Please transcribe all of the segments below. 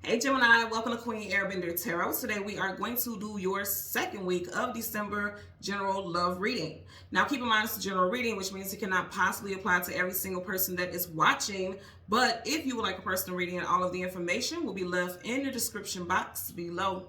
Hey Gemini, welcome to Queen Airbender Tarot. Today we are going to do your second week of December general love reading. Now keep in mind it's a general reading, which means it cannot possibly apply to every single person that is watching. But if you would like a personal reading, all of the information will be left in the description box below.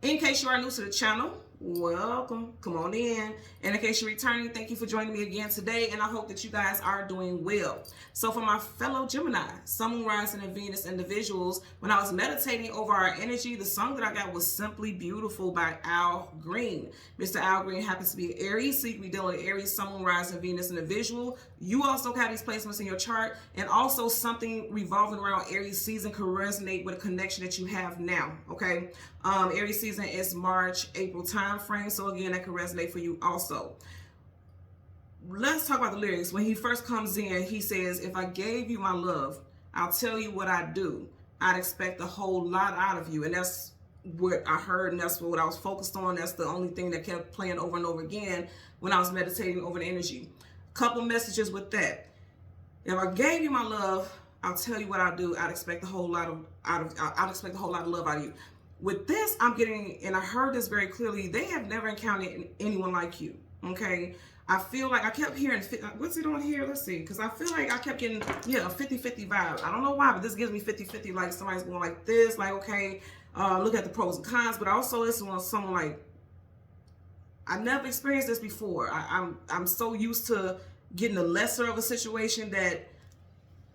In case you are new to the channel, welcome, come on in. And in case you're returning, thank you for joining me again today, and I hope that you guys are doing well. So for my fellow Gemini, Sun, Moon, Rising, and Venus individuals, when I was meditating over our energy, the song that I got was Simply Beautiful by Al Green. Mr. Al Green happens to be an Aries, so you can be dealing with Aries, Sun, Moon, Rising, Venus individual. You also have these placements in your chart, and also something revolving around Aries season could resonate with a connection that you have now, okay? Aries season is March, April time frame, so again, that could resonate for you also. Let's talk about the lyrics. When he first comes in, he says, if I gave you my love, I'll tell you what I do. I'd expect a whole lot out of you. And that's what I heard, and that's what I was focused on. That's the only thing that kept playing over and over again when I was meditating over the energy. Couple messages with that. If I gave you my love, I'll tell you what I do. I'd expect a whole lot of love out of you. With this, I'm getting, and I heard this very clearly, they have never encountered anyone like you, okay? I feel like I kept hearing, what's it on here? Let's see, because I feel like I kept getting, yeah, a 50-50 vibe. I don't know why, but this gives me 50-50, like somebody's going like this, like, okay, look at the pros and cons, but also this is someone like, I never experienced this before. I'm so used to getting the lesser of a situation that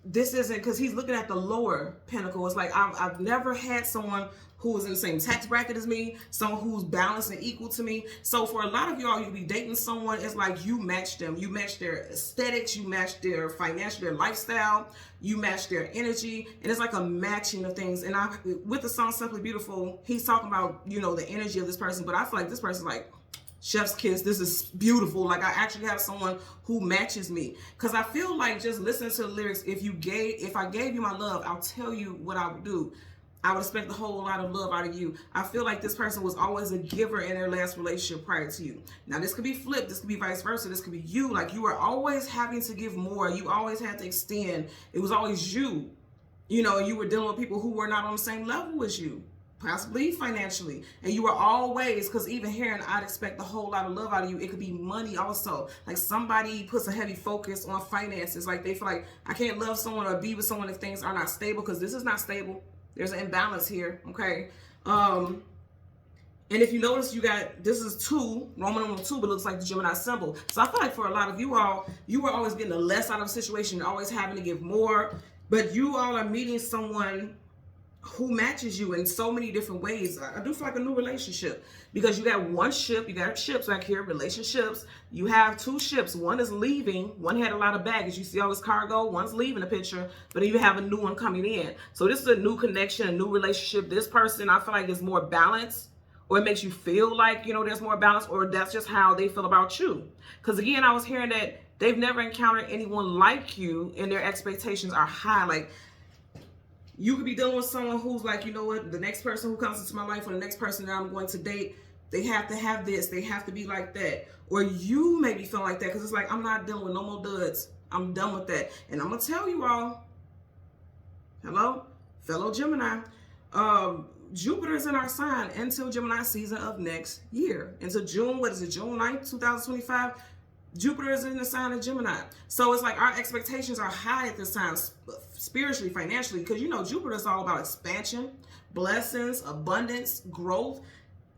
this isn't, because he's looking at the lower pinnacle. It's like I've never had someone who was in the same tax bracket as me, someone who's balanced and equal to me. So for a lot of y'all, you be dating someone, it's like you match them. You match their aesthetics, you match their financial, their lifestyle, you match their energy, and it's like a matching of things. And with the song Simply Beautiful, he's talking about, you know, the energy of this person, but I feel like this person's like, chef's kiss, this is beautiful. Like I actually have someone who matches me. Because I feel like just listening to the lyrics, if I gave you my love, I'll tell you what I would do. I would expect a whole lot of love out of you. I feel like this person was always a giver in their last relationship prior to you. Now this could be flipped, this could be vice versa, this could be you. Like you were always having to give more. You always had to extend. It was always you. You know, you were dealing with people who were not on the same level as you, possibly financially, and you were always, because even hearing I'd expect a whole lot of love out of you, it could be money also. Like somebody puts a heavy focus on finances, like they feel like I can't love someone or be with someone if things are not stable, because this is not stable. There's an imbalance here, okay? And if you notice, you got, this is 2, Roman numeral 2, but it looks like the Gemini symbol. So I feel like for a lot of you all, you were always getting the less out of a situation, always having to give more, but you all are meeting someone who matches you in so many different ways. I do feel like a new relationship, because you got one ship, you got ships back here, relationships. You have 2 ships. One is leaving, one had a lot of baggage. You see all this cargo, one's leaving the picture, but then you have a new one coming in. So this is a new connection, a new relationship. This person, I feel like, is more balanced, or it makes you feel like, you know, there's more balance, or that's just how they feel about you. Because again, I was hearing that they've never encountered anyone like you, and their expectations are high. Like, you could be dealing with someone who's like, you know what, the next person who comes into my life, or the next person that I'm going to date, they have to have this, they have to be like that. Or you may be feeling like that, because it's like, I'm not dealing with no more duds. I'm done with that. And I'm going to tell you all, hello, fellow Gemini, Jupiter is in our sign until Gemini season of next year. Until June, what is it, June 9th, 2025? Jupiter is in the sign of Gemini. So it's like our expectations are high at this time, spiritually, financially, because, you know, Jupiter is all about expansion, blessings, abundance, growth.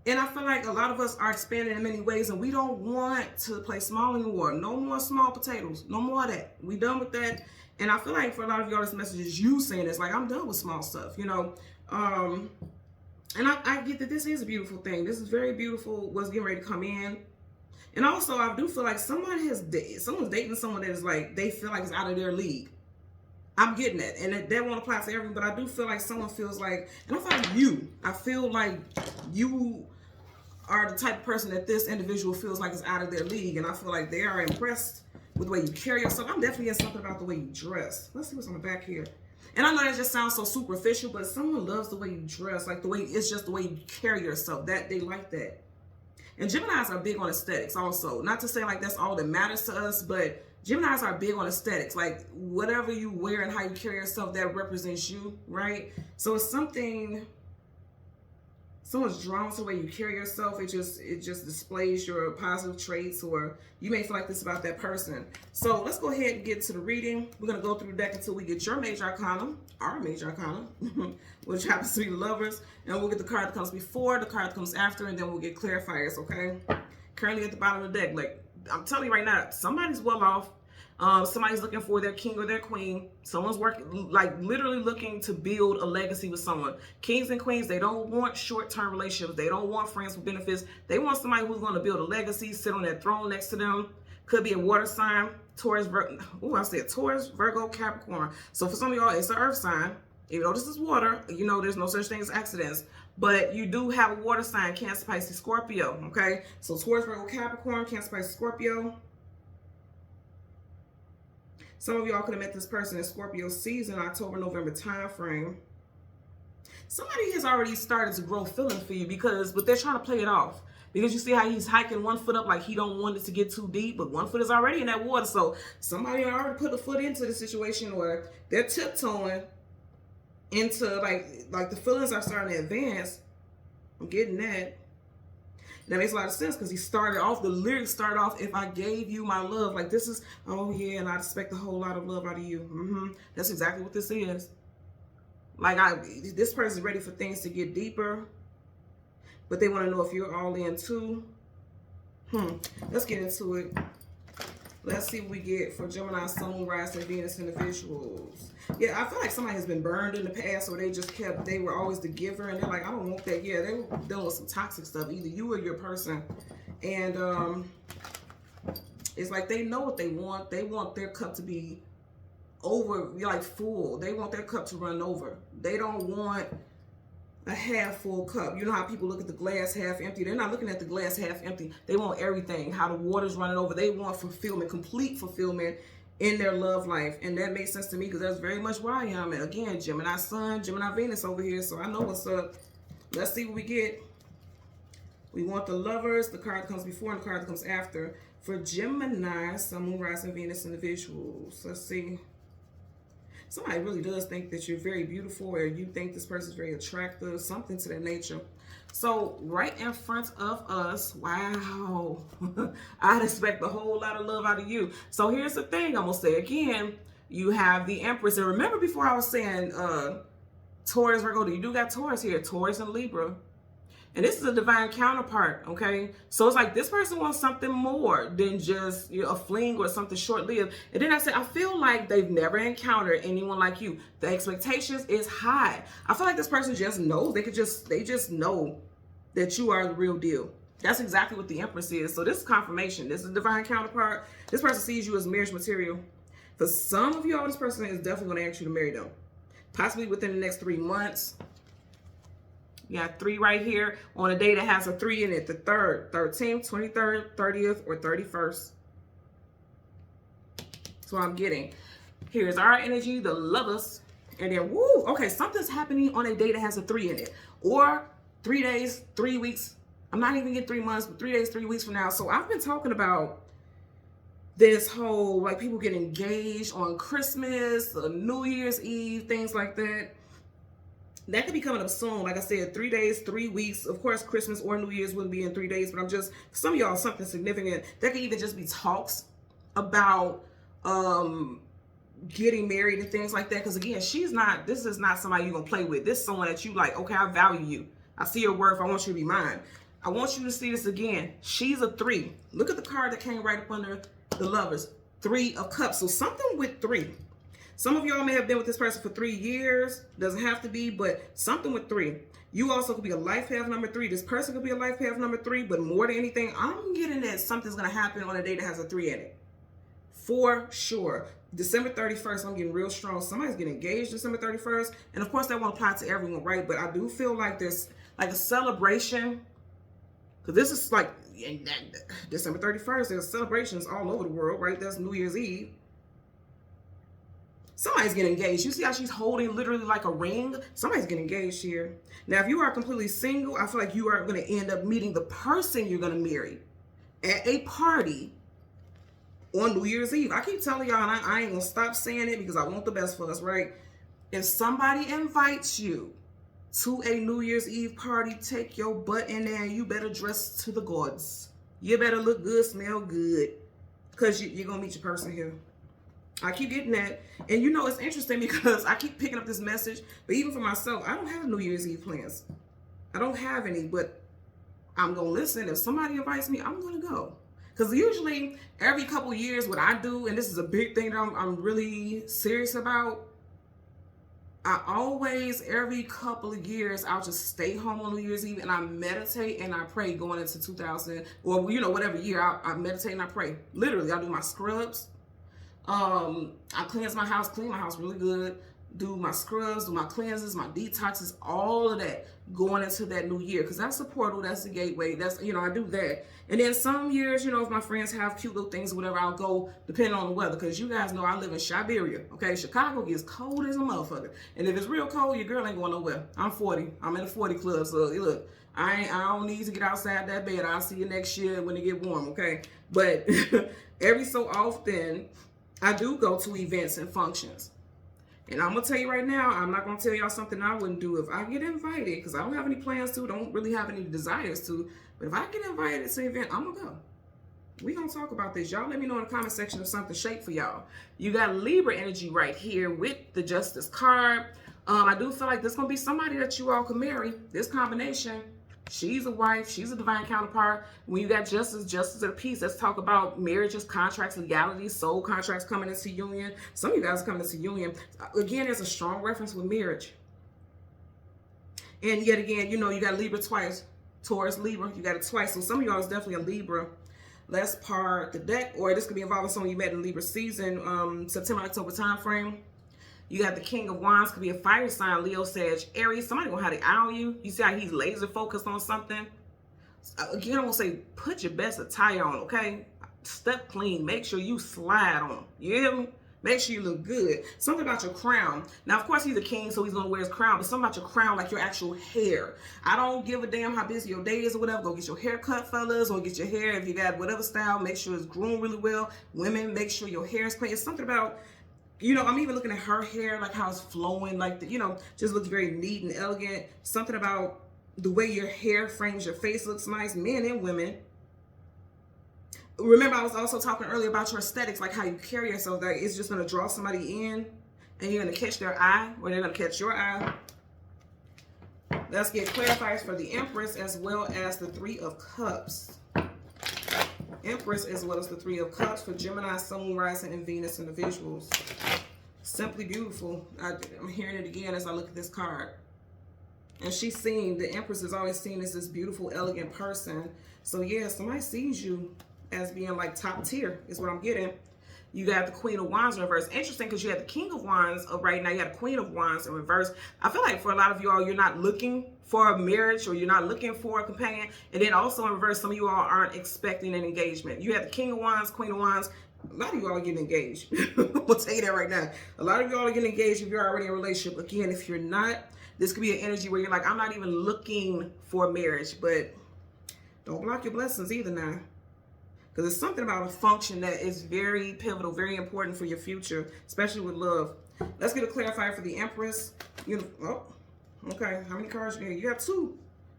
And I feel like a lot of us are expanding in many ways, and we don't want to play small anymore. No more small potatoes. No more of that. We done with that. And I feel like for a lot of y'all, this message is you saying this, like, I'm done with small stuff, you know. And I get that this is a beautiful thing. This is very beautiful, what's getting ready to come in. And also, I do feel like someone's dating someone that is like, they feel like it's out of their league. I'm getting that. And that won't apply to everyone, but I do feel like someone feels like, and I feel like I feel like you are the type of person that this individual feels like is out of their league. And I feel like they are impressed with the way you carry yourself. I'm definitely getting something about the way you dress. Let's see what's on the back here. And I know that just sounds so superficial, but someone loves the way you dress. Like the way, it's just the way you carry yourself. That they like that. And Geminis are big on aesthetics also. Not to say like that's all that matters to us, but Geminis are big on aesthetics, like whatever you wear and how you carry yourself, that represents you, right? So it's something, someone's drawn to the way you carry yourself. It just displays your positive traits, or you may feel like this about that person. So let's go ahead and get to the reading. We're going to go through the deck until we get your major arcana, our major arcana, which happens to be the Lovers, and we'll get the card that comes before, the card that comes after, and then we'll get clarifiers, okay? Currently at the bottom of the deck, like I'm telling you right now, somebody's well off. Somebody's looking for their king or their queen. Someone's working, like literally looking to build a legacy with someone. Kings and queens, they don't want short-term relationships. They don't want friends with benefits. They want somebody who's going to build a legacy, sit on that throne next to them. Could be a water sign, Taurus, Taurus, Virgo, Capricorn. So for some of y'all, it's an earth sign. Even though this is water, you know there's no such thing as accidents. But you do have a water sign, Cancer, Pisces, Scorpio, okay? So Taurus, Virgo, Capricorn, Cancer, Pisces, Scorpio. Some of y'all could have met this person in Scorpio season, October, November time frame. Somebody has already started to grow feelings for you but they're trying to play it off. Because you see how he's hiking one foot up like he don't want it to get too deep, but one foot is already in that water. So somebody already put a foot into the situation where they're tiptoeing into like the feelings are starting to advance. I'm getting that. That makes a lot of sense because he started off, the lyrics start off, if I gave you my love, like this is, oh yeah, and I expect a whole lot of love out of you. That's exactly what this is. Like this person is ready for things to get deeper, but they want to know if you're all in too. Let's get into it. Let's see what we get for Gemini, Sun, Moon, Rising, Venus individuals. Yeah, I feel like somebody has been burned in the past, or they were always the giver, and they're like, I don't want that. Yeah, they were dealing with some toxic stuff, either you or your person. And it's like they know what they want. They want their cup to be over, like full. They want their cup to run over. They don't want a half full cup. You know how people look at the glass half empty? They're not looking at the glass half empty. They want everything, how the water's running over. They want fulfillment, complete fulfillment in their love life. And that makes sense to me because that's very much where I am. And again, Gemini Sun, Gemini Venus over here. So I know what's up. Let's see what we get. We want the Lovers, the card that comes before and the card that comes after. For Gemini, Sun, Moon, Rising, Venus individuals. Let's see. Somebody really does think that you're very beautiful, or you think this person is very attractive, something to that nature. So right in front of us, wow, I'd expect a whole lot of love out of you. So here's the thing I'm going to say again. You have the Empress. And remember before I was saying Taurus, Virgo, you do got Taurus here, Taurus and Libra. And this is a divine counterpart, okay? So it's like this person wants something more than just a fling or something short-lived. And then I said, I feel like they've never encountered anyone like you. The expectations is high. I feel like this person just knows. They just know that you are the real deal. That's exactly what the Empress is. So this is confirmation. This is a divine counterpart. This person sees you as marriage material. For some of y'all, this person is definitely going to ask you to marry them. Possibly within the next 3 months. You got 3 right here on a day that has a 3 in it. The 3rd, 13th, 23rd, 30th, or 31st. That's what I'm getting. Here's our energy, the Lovers. And then, woo, okay, something's happening on a day that has a 3 in it. Or 3 days, 3 weeks. I'm not even getting 3 months, but 3 days, 3 weeks from now. So I've been talking about this whole, like, people get engaged on Christmas, New Year's Eve, things like that. That could be coming up soon. Like I said, 3 days, 3 weeks. Of course, Christmas or New Year's wouldn't be in 3 days, but I'm just, for some of y'all, something significant. That could even just be talks about getting married and things like that. Because again, this is not somebody you're going to play with. This is someone that you like, okay, I value you. I see your worth. I want you to be mine. I want you to see this again. She's a 3. Look at the card that came right up under the Lovers. 3 of Cups. So something with 3. Some of y'all may have been with this person for 3 years. Doesn't have to be, but something with 3. You also could be a life path number 3. This person could be a life path number 3, but more than anything, I'm getting that something's going to happen on a day that has a 3 in it. For sure. December 31st, I'm getting real strong. Somebody's getting engaged December 31st. And of course, that won't apply to everyone, right? But I do feel like there's like a celebration. Because this is like December 31st. There's celebrations all over the world, right? That's New Year's Eve. Somebody's getting engaged. You see how she's holding literally like a ring? Somebody's getting engaged here. Now, if you are completely single, I feel like you are going to end up meeting the person you're going to marry at a party on New Year's Eve. I keep telling y'all, and I ain't gonna stop saying it because I want the best for us, right? If somebody invites you to a New Year's Eve party, take your butt in there and you better dress to the gods. You better look good, smell good, because you're gonna meet your person here. I keep getting that. And you know, it's interesting because I keep picking up this message, but even for myself, I don't have New Year's Eve plans. I don't have any, but I'm gonna listen. If somebody invites me, I'm gonna go. Because usually every couple years, what I do, and this is a big thing that I'm really serious about, I always, every couple of years, I'll just stay home on New Year's Eve and I meditate and I pray going into 2000, or you know, whatever year, I meditate and I pray. Literally, I do my scrubs. I clean my house really good. Do my scrubs, do my cleanses, my detoxes, all of that going into that new year. Because that's the portal, that's the gateway. That's, you know, I do that. And then some years, you know, if my friends have cute little things or whatever, I'll go depending on the weather. Because you guys know I live in Siberia, okay? Chicago gets cold as a motherfucker. And if it's real cold, your girl ain't going nowhere. I'm 40. I'm in the 40 club. So look, I don't need to get outside that bed. I'll see you next year when it get warm, okay? But every so often, I do go to events and functions. And I'm going to tell you right now, I'm not going to tell y'all something I wouldn't do if I get invited, because I don't have any plans to, don't really have any desires to. But if I get invited to an event, I'm going to go. We're going to talk about this. Y'all let me know in the comment section if something shake for y'all. You got Libra energy right here with the Justice card. I do feel like there's going to be somebody that you all can marry. This combination. She's a wife. She's a divine counterpart. When you got justice of the peace, let's talk about marriages, contracts, legalities, soul contracts coming into union. Some of you guys are coming into union. Again, there's a strong reference with marriage. And yet again, you know, you got Libra twice. Taurus, Libra, you got it twice. So some of y'all is definitely a Libra. Let's part the deck, or this could be involving someone you met in Libra season, September, October time frame. You got the King of Wands, could be a fire sign, Leo, Sag, Aries. Somebody gonna have to eye on you. You see how he's laser focused on something? Again, I'm gonna say, put your best attire on, okay? Step clean. Make sure you slide on. You hear me? Make sure you look good. Something about your crown. Now, of course, he's a king, so he's gonna wear his crown, but something about your crown, like your actual hair. I don't give a damn how busy your day is or whatever. Go get your hair cut, fellas, or get your hair, if you got whatever style, make sure it's groomed really well. Women, make sure your hair is clean. It's something about, you know, I'm even looking at her hair, like how it's flowing, like, you know, just looks very neat and elegant. Something about the way your hair frames your face looks nice, men and women. Remember, I was also talking earlier about your aesthetics, like how you carry yourself, that it's just going to draw somebody in and you're going to catch their eye, or they're going to catch your eye. Let's get clarifiers for the Empress as well as the Three of Cups. Empress as well as the Three of Cups for Gemini, Sun, Moon, Rising, and Venus in the visuals. Simply beautiful. I'm hearing it again as I look at this card. And she's seen, the Empress is always seen as this beautiful, elegant person. So yeah, somebody sees you as being like top tier is what I'm getting. You got the Queen of Wands in reverse. Interesting, because you had the King of Wands right now. You got the Queen of Wands in reverse. I feel like for a lot of you all, you're not looking for a marriage, or you're not looking for a companion. And then also in reverse, some of you all aren't expecting an engagement. You have the King of Wands, Queen of Wands. A lot of you all are getting engaged. I'll tell you that right now. A lot of you all are getting engaged if you're already in a relationship. Again, if you're not, this could be an energy where you're like, I'm not even looking for marriage. But don't block your blessings either now. Because it's something about a function that is very pivotal, very important for your future, especially with love. Let's get a clarifier for the Empress. Okay. How many cards you got? You got two.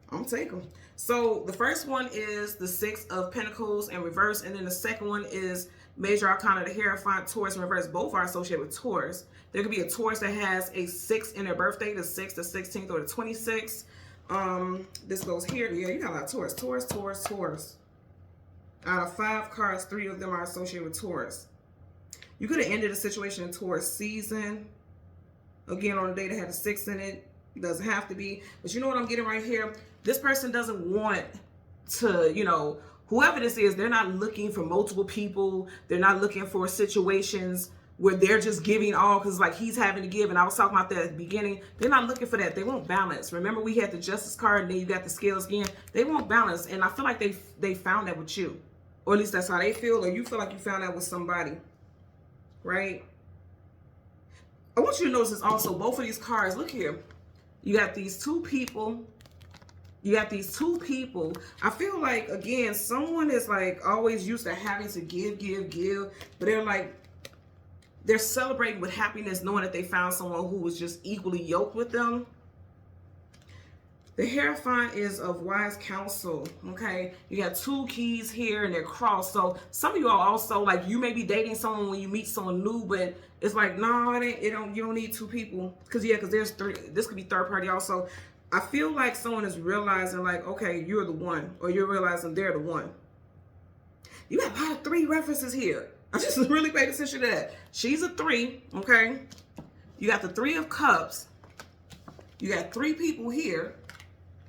I'm going to take them. So the first one is the Six of Pentacles in reverse. And then the second one is Major Arcana, the Hierophant, Taurus in reverse. Both are associated with Taurus. There could be a Taurus that has a 6 in their birthday, the 6th, the 16th, or the 26th. This goes here. Yeah, you got a lot of Taurus. Taurus. Out of 5 cards, 3 of them are associated with Taurus. You could have ended a situation in Taurus season. Again, on a day that had a 6 in it. It doesn't have to be. But you know what I'm getting right here? This person doesn't want to, you know, whoever this is, they're not looking for multiple people. They're not looking for situations where they're just giving all, because like he's having to give. And I was talking about that at the beginning. They're not looking for that. They want balance. Remember, we had the Justice card, and then you got the Scales again. They want balance. And I feel like they found that with you. Or at least that's how they feel, or you feel like you found out with somebody, right? I want you to notice this also, both of these cards, look here. You got these two people You got these two people. I feel like, again, someone is like always used to having to give, but they're celebrating with happiness knowing that they found someone who was just equally yoked with them. The Hierophant is of wise counsel, okay? You got two keys here and they're crossed. So some of you are also like, you may be dating someone when you meet someone new, but it's like, no, you don't need two people. Because there's three. This could be third party also. I feel like someone is realizing like, okay, you're the one, or you're realizing they're the one. You got a lot of 3 references here. I just really paid attention to that. She's a 3, okay? You got the 3 of Cups. You got 3 people here.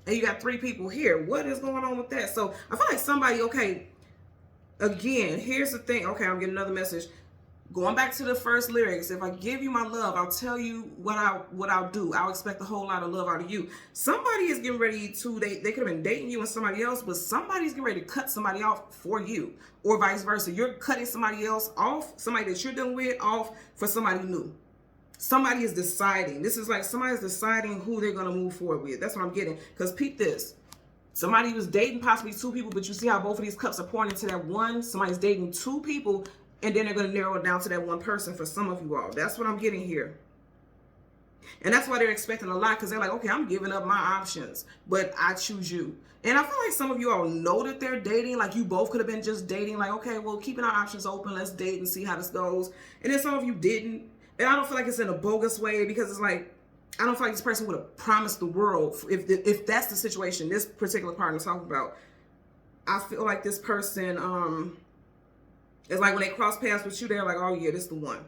And you got 3 people here. What is going on with that? So I feel like somebody, okay, again, here's the thing. Okay, I'm getting another message. Going back to the first lyrics, if I give you my love, I'll tell you what I'll do. I'll expect a whole lot of love out of you. Somebody is getting ready to, they could have been dating you and somebody else, but somebody's getting ready to cut somebody off for you, or vice versa. You're cutting somebody else off, somebody that you're dealing with off for somebody new. Somebody is deciding. This is like somebody's deciding who they're going to move forward with. That's what I'm getting. Because peep this. Somebody was dating possibly 2 people, but you see how both of these cups are pouring into that one. Somebody's dating 2 people, and then they're going to narrow it down to that one person for some of you all. That's what I'm getting here. And that's why they're expecting a lot, because they're like, okay, I'm giving up my options, but I choose you. And I feel like some of you all know that they're dating. Like, you both could have been just dating. Like, okay, well, keeping our options open. Let's date and see how this goes. And then some of you didn't. And I don't feel like it's in a bogus way, because it's like, I don't feel like this person would have promised the world if that's the situation this particular partner is talking about. I feel like this person, it's like when they cross paths with you, they're like, oh yeah, this is the one.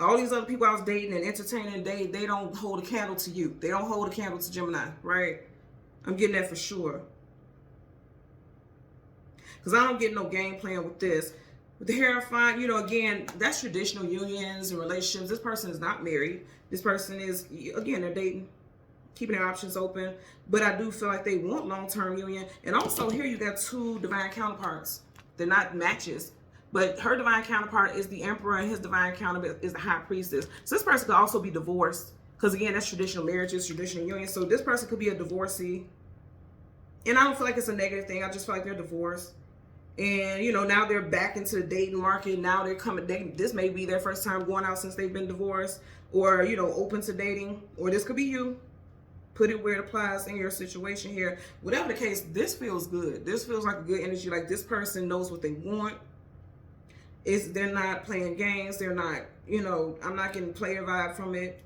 All these other people I was dating and entertaining, they don't hold a candle to you. They don't hold a candle to Gemini, right? I'm getting that for sure. Because I don't get no game plan with this. With the Hierophant, you know, again, that's traditional unions and relationships. This person is not married. This person is, again, they're dating, keeping their options open. But I do feel like they want long-term union. And also here you got 2 divine counterparts. They're not matches. But her divine counterpart is the Emperor, and his divine counterpart is the High Priestess. So this person could also be divorced. Because again, that's traditional marriages, traditional union. So this person could be a divorcee. And I don't feel like it's a negative thing. I just feel like they're divorced. And, you know, now they're back into the dating market. Now they're coming dating. This may be their first time going out since they've been divorced, or, you know, open to dating. Or this could be you. Put it where it applies in your situation here. Whatever the case, this feels good. This feels like a good energy. Like, this person knows what they want. They're not playing games. They're not, you know, I'm not getting player vibe from it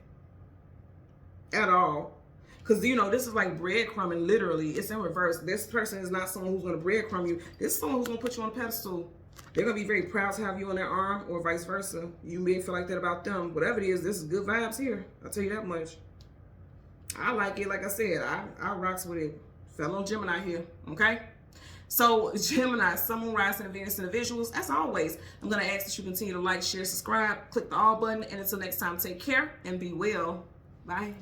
at all. Because, you know, this is like breadcrumbing, literally. It's in reverse. This person is not someone who's going to breadcrumb you. This is someone who's going to put you on a pedestal. They're going to be very proud to have you on their arm, or vice versa. You may feel like that about them. Whatever it is, this is good vibes here. I'll tell you that much. I like it. Like I said, I rocks with it. Fellow Gemini here, okay? So, Gemini, Sun, Moon, Rising, and Venus in the visuals. As always, I'm going to ask that you continue to like, share, subscribe, click the all button. And until next time, take care and be well. Bye.